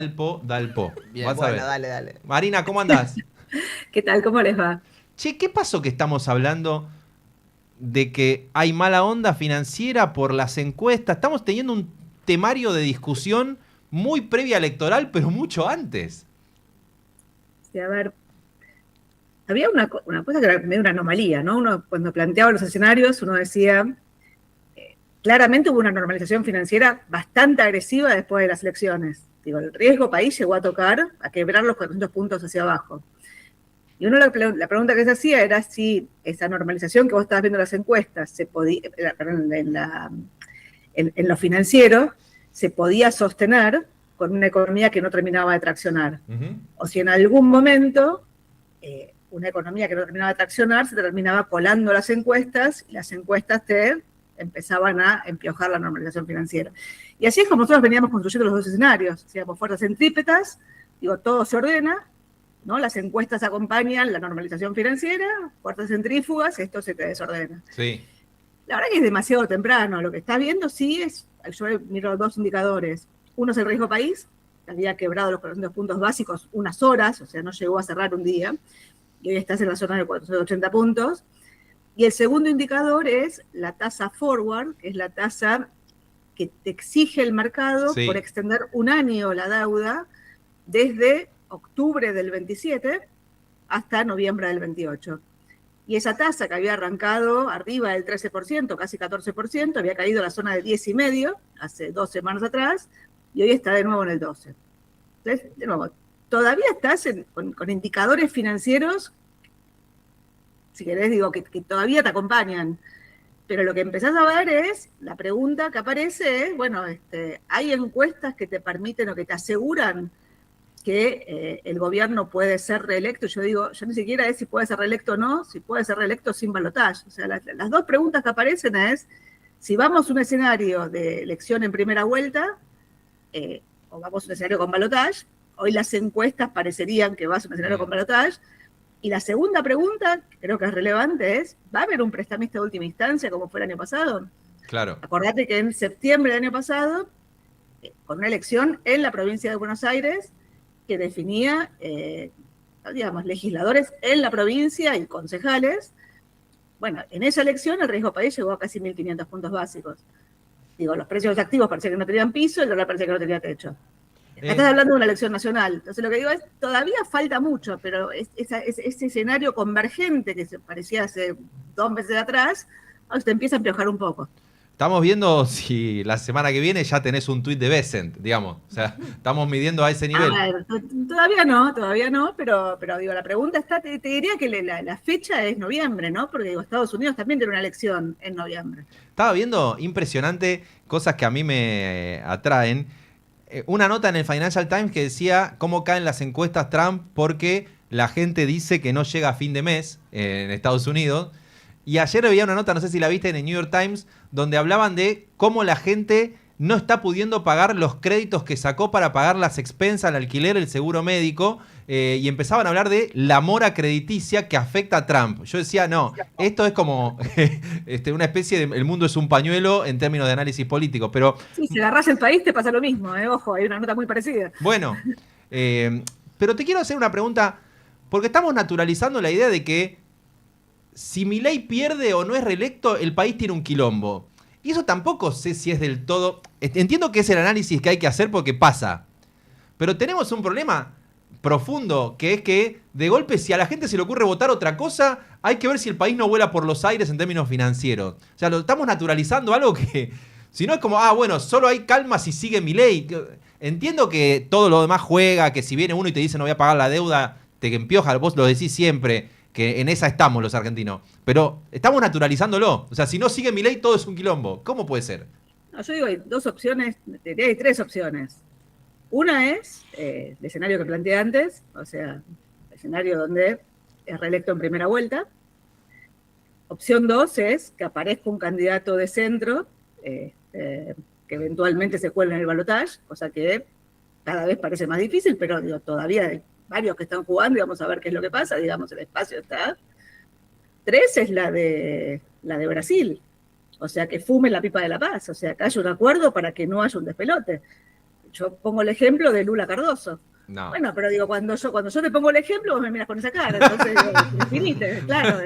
Dalpo. Bien, Vas a bueno, ver. dale. Marina, ¿cómo andás? ¿Qué tal? ¿Cómo les va? Che, ¿qué pasó que estamos hablando de que hay mala onda financiera por las encuestas? Estamos teniendo un temario de discusión muy previa electoral, pero mucho antes. Sí, a ver, había una cosa que era medio una anomalía, ¿no? Uno, cuando planteaba los escenarios, uno decía, claramente hubo una normalización financiera bastante agresiva después de las elecciones. Digo, el riesgo país llegó a tocar, a quebrar los 400 puntos hacia abajo. Y uno la pregunta que se hacía era si esa normalización que vos estabas viendo en las encuestas, se podía, perdón, en lo financiero, se podía sostener con una economía que no terminaba de traccionar. O si en algún momento una economía que no terminaba de traccionar se terminaba colando las encuestas y las encuestas te empezaban a empiojar la normalización financiera. Y así es como nosotros veníamos construyendo los dos escenarios. Decíamos, fuerzas centrípetas, digo, todo se ordena, ¿no? Las encuestas acompañan la normalización financiera, fuerzas centrífugas, esto se te desordena. Sí. La verdad que es demasiado temprano. Lo que estás viendo sí es, yo miro dos indicadores. Uno es el riesgo país, que había quebrado los 400 puntos básicos unas horas, o sea, no llegó a cerrar un día, y hoy estás en la zona de 480 puntos. Y el segundo indicador es la tasa forward, que es la tasa que te exige el mercado por Sí. extender un año la deuda desde octubre del 27 hasta noviembre del 28. Y esa tasa que había arrancado arriba del 13%, casi 14%, había caído a la zona de 10,5 hace 2 semanas atrás, y hoy está de nuevo en el 12. Entonces, de nuevo, todavía estás con indicadores financieros, si querés digo, que todavía te acompañan. Pero lo que empezás a ver es, la pregunta que aparece es, bueno, ¿hay encuestas que te permiten o que te aseguran que el gobierno puede ser reelecto? Yo digo, yo ni siquiera es si puede ser reelecto o no, si puede ser reelecto sin balotaje. O sea, las dos preguntas que aparecen es, si vamos a un escenario de elección en primera vuelta, o vamos a un escenario con balotaje, hoy las encuestas parecerían que vas a un escenario con balotaje. Y la segunda pregunta, que creo que es relevante, es, ¿va a haber un prestamista de última instancia como fue el año pasado? Claro. Acordate que en septiembre del año pasado, con una elección en la provincia de Buenos Aires, que definía, digamos, legisladores en la provincia y concejales. Bueno, en esa elección el riesgo país llegó a casi 1.500 puntos básicos. Digo, los precios activos parecía que no tenían piso, el dólar parecía que no tenía techo. Acá estás hablando de una elección nacional. Entonces lo que digo es, todavía falta mucho, pero ese escenario convergente que se parecía hace 2 meses atrás, te empieza a empiojar un poco. Estamos viendo si la semana que viene ya tenés un tuit de Besant, digamos. O sea, estamos midiendo a ese A nivel. ver, todavía no, pero digo, la pregunta está, te diría que la fecha es noviembre, ¿no? Porque digo, Estados Unidos también tiene una elección en noviembre. Estaba viendo impresionante cosas que a mí me atraen. Una nota en el Financial Times que decía cómo caen las encuestas Trump porque la gente dice que no llega a fin de mes en Estados Unidos. Y ayer había una nota, no sé si la viste, en el New York Times, donde hablaban de cómo la gente no está pudiendo pagar los créditos que sacó para pagar las expensas, el alquiler, el seguro médico, y empezaban a hablar de la mora crediticia que afecta a Trump. Yo decía, no, esto es como una especie de, el mundo es un pañuelo en términos de análisis político, pero Sí, si agarras el país te pasa lo mismo, ojo, hay una nota muy parecida. bueno, eh, pero te quiero hacer una pregunta, porque estamos naturalizando la idea de que si Milei pierde o no es reelecto, el país tiene un quilombo. Y eso tampoco sé si es del todo... Entiendo que es el análisis que hay que hacer porque pasa. Pero tenemos un problema profundo, que es que de golpe si a la gente se le ocurre votar otra cosa, hay que ver si el país no vuela por los aires en términos financieros. O sea, lo estamos naturalizando algo que... Si no es como, bueno, solo hay calma si sigue Milei. Entiendo que todo lo demás juega, que si viene uno y te dice no voy a pagar la deuda, te empioja, vos lo decís siempre, que en esa estamos los argentinos. Pero estamos naturalizándolo. O sea, si no sigue Milei, todo es un quilombo. ¿Cómo puede ser? No, yo digo, hay dos opciones, hay tres opciones. Una es el escenario que planteé antes, o sea, el escenario donde es reelecto en primera vuelta. Opción dos es que aparezca un candidato de centro que eventualmente se cuele en el balotaje, cosa que cada vez parece más difícil, pero digo, todavía hay varios que están jugando y vamos a ver qué es lo que pasa, digamos, el espacio está. Tres es la de Brasil, o sea, que fume la pipa de la paz, o sea, que haya un acuerdo para que no haya un despelote. yo pongo el ejemplo de Lula Cardoso. No. Bueno, pero digo, cuando yo te pongo el ejemplo, vos me miras con esa cara. Entonces, digo, definite, claro.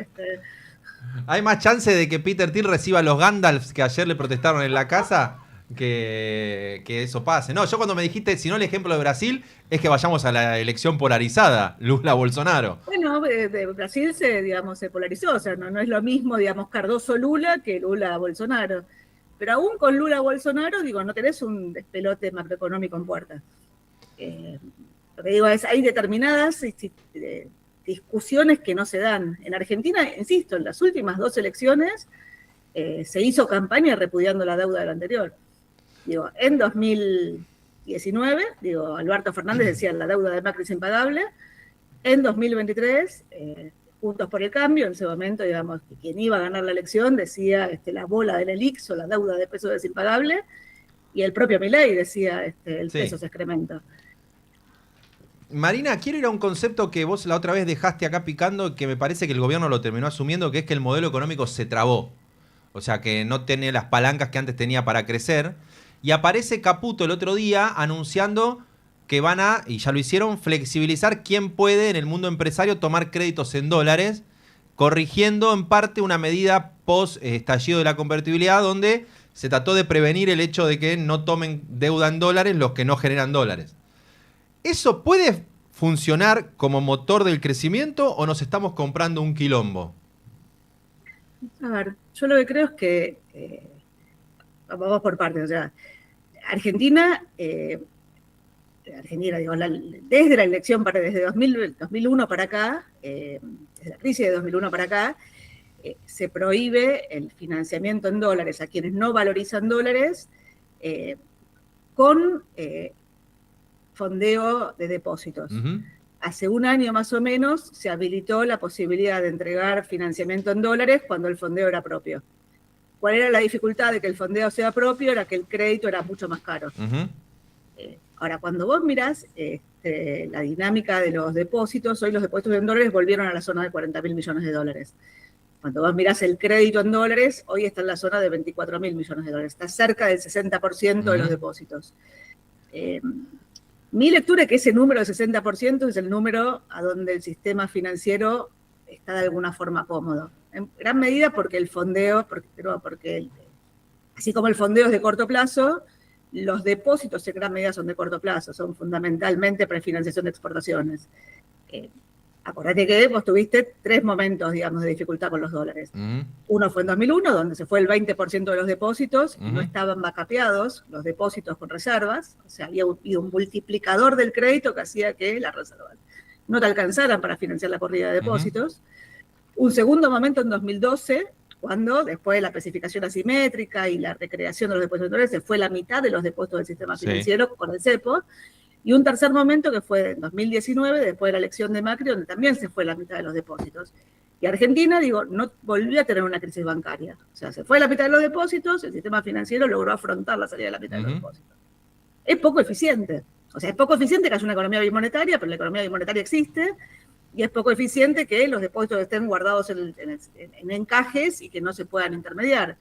¿Hay más chance de que Peter Thiel reciba los Gandalfs que ayer le protestaron en la casa? Que eso pase. No, yo cuando me dijiste, si no el ejemplo de Brasil, es que vayamos a la elección polarizada, Lula-Bolsonaro. Bueno, de Brasil se polarizó, o sea, no es lo mismo, digamos, Cardoso-Lula que Lula-Bolsonaro. Pero aún con Lula-Bolsonaro, digo, no tenés un despelote macroeconómico en puerta. Lo que digo es, hay determinadas discusiones que no se dan. En Argentina, insisto, en las últimas 2 elecciones se hizo campaña repudiando la deuda del anterior. Digo, en 2019, Alberto Fernández decía la deuda de Macri es impagable. En 2023, Juntos por el Cambio, en ese momento, digamos, quien iba a ganar la elección decía la bola del ELIX o la deuda de pesos es impagable, y el propio Milei decía el peso es excremento. Marina, quiero ir a un concepto que vos la otra vez dejaste acá picando, que me parece que el gobierno lo terminó asumiendo, que es que el modelo económico se trabó. O sea, que no tiene las palancas que antes tenía para crecer. Y aparece Caputo el otro día anunciando que van a, y ya lo hicieron, flexibilizar quién puede en el mundo empresario tomar créditos en dólares, corrigiendo en parte una medida post estallido de la convertibilidad donde se trató de prevenir el hecho de que no tomen deuda en dólares los que no generan dólares. ¿Eso puede funcionar como motor del crecimiento o nos estamos comprando un quilombo? A ver, yo lo que creo es que, vamos por partes, o sea, Argentina, digo, desde la elección, desde 2001 para acá, desde la crisis de 2001 para acá, se prohíbe el financiamiento en dólares a quienes no valorizan dólares con fondeo de depósitos. Uh-huh. Hace un año más o menos se habilitó la posibilidad de entregar financiamiento en dólares cuando el fondeo era propio. ¿Cuál era la dificultad de que el fondeo sea propio? Era que el crédito era mucho más caro. Uh-huh. Ahora, cuando vos mirás la dinámica de los depósitos, hoy los depósitos en dólares volvieron a la zona de 40.000 millones de dólares. Cuando vos mirás el crédito en dólares, hoy está en la zona de 24.000 millones de dólares. Está cerca del 60% de los depósitos. Mi lectura es que ese número del 60% es el número a donde el sistema financiero está de alguna forma cómodo. En gran medida porque el fondeo, porque así como el fondeo es de corto plazo, los depósitos en gran medida son de corto plazo, son fundamentalmente prefinanciación de exportaciones. Acordate que vos tuviste 3 momentos, digamos, de dificultad con los dólares. Uh-huh. Uno fue en 2001, donde se fue el 20% de los depósitos, uh-huh. No estaban backupeados los depósitos con reservas, o sea, había habido un multiplicador del crédito que hacía que las reservas no te alcanzaran para financiar la corrida de depósitos. Uh-huh. Un segundo momento en 2012, cuando después de la especificación asimétrica y la recreación de los depósitos en dólares, se fue la mitad de los depósitos del sistema financiero con el cepo. Y un tercer momento que fue en 2019, después de la elección de Macri, donde también se fue la mitad de los depósitos. Y Argentina, no volvió a tener una crisis bancaria. O sea, se fue la mitad de los depósitos, el sistema financiero logró afrontar la salida de la mitad de los depósitos. Es poco eficiente. O sea, es poco eficiente que haya una economía bimonetaria, pero la economía bimonetaria existe, y es poco eficiente que los depósitos estén guardados en encajes y que no se puedan intermediar.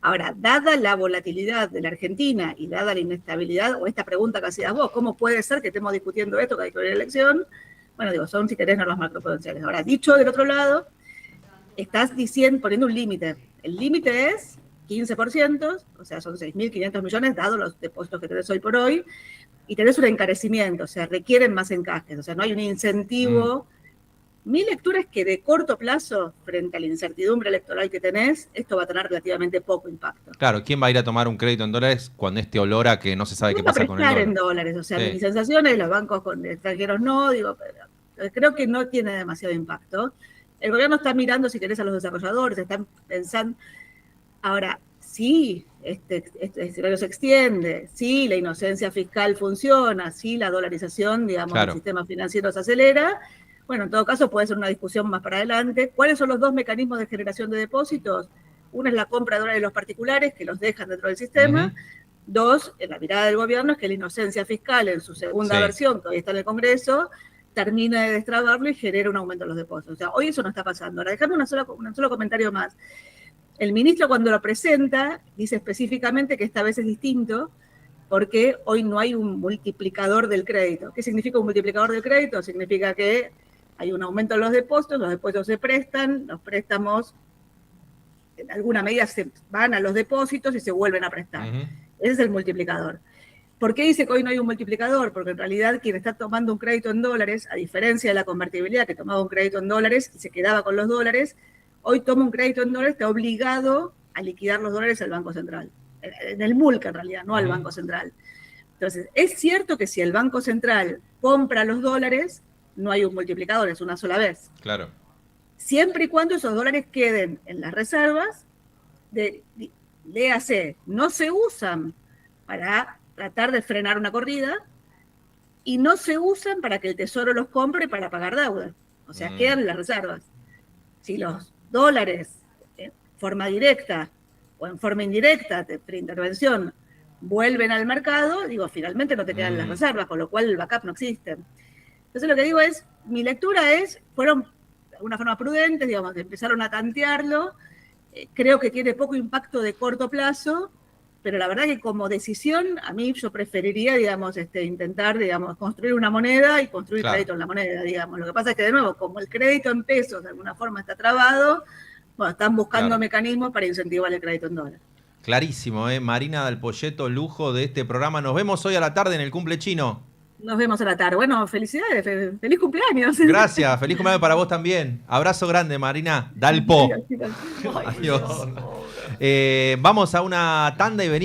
Ahora, dada la volatilidad de la Argentina y dada la inestabilidad, o esta pregunta que hacías vos, ¿cómo puede ser que estemos discutiendo esto cada la elección? Bueno, son, si querés, normas macroprudenciales. Ahora, dicho del otro lado, estás poniendo un límite. El límite es 15%, o sea, son 6.500 millones, dados los depósitos que tenés hoy por hoy, y tenés un encarecimiento, o sea, requieren más encajes, o sea, no hay un incentivo. Mi lectura es que de corto plazo, frente a la incertidumbre electoral que tenés, esto va a tener relativamente poco impacto. Claro, ¿quién va a ir a tomar un crédito en dólares cuando olor a que no se sabe qué pasa con el dólar? En dólares, o sea, mi sensación es los bancos con extranjeros no, pero creo que no tiene demasiado impacto. El gobierno está mirando, si querés, a los desarrolladores, están pensando. Ahora, sí, este escenario se extiende, sí, la inocencia fiscal funciona, sí, la dolarización, digamos, del sistema financiero se acelera. Bueno, en todo caso puede ser una discusión más para adelante. ¿Cuáles son los 2 mecanismos de generación de depósitos? Uno es la compra de dólares de los particulares, que los dejan dentro del sistema. Uh-huh. 2, en la mirada del gobierno, es que la inocencia fiscal, en su segunda versión, que todavía está en el Congreso, termina de destrabarlo y genera un aumento de los depósitos. O sea, hoy eso no está pasando. Ahora, dejame un solo comentario más. El ministro, cuando lo presenta, dice específicamente que esta vez es distinto, porque hoy no hay un multiplicador del crédito. ¿Qué significa un multiplicador del crédito? Significa que hay un aumento en los depósitos se prestan, los préstamos en alguna medida se van a los depósitos y se vuelven a prestar. Ese es el multiplicador. ¿Por qué dice que hoy no hay un multiplicador? Porque en realidad quien está tomando un crédito en dólares, a diferencia de la convertibilidad, que tomaba un crédito en dólares y se quedaba con los dólares, hoy toma un crédito en dólares, está obligado a liquidar los dólares al Banco Central. En el MULC en realidad, no al Banco Central. Entonces, es cierto que si el Banco Central compra los dólares, no hay un multiplicador, es una sola vez. Claro. Siempre y cuando esos dólares queden en las reservas, léase, no se usan para tratar de frenar una corrida y no se usan para que el Tesoro los compre para pagar deuda. O sea, quedan en las reservas. Si los dólares en forma directa o en forma indirecta de intervención vuelven al mercado, finalmente no te quedan las reservas, con lo cual el backup no existe. Entonces lo que digo es, mi lectura es, fueron de alguna forma prudentes, empezaron a tantearlo, creo que tiene poco impacto de corto plazo, pero la verdad que como decisión, a mí yo preferiría, intentar, construir una moneda y construir crédito en la moneda, Lo que pasa es que, de nuevo, como el crédito en pesos de alguna forma está trabado, están buscando mecanismos para incentivar el crédito en dólares. Clarísimo, Marina Dal Poyetto, lujo de este programa. Nos vemos hoy a la tarde en el Cumple Chino. Nos vemos a la tarde. Bueno, felicidades, feliz cumpleaños. Gracias, feliz cumpleaños para vos también. Abrazo grande, Marina Dalpo. Adiós. Vamos a una tanda y venimos.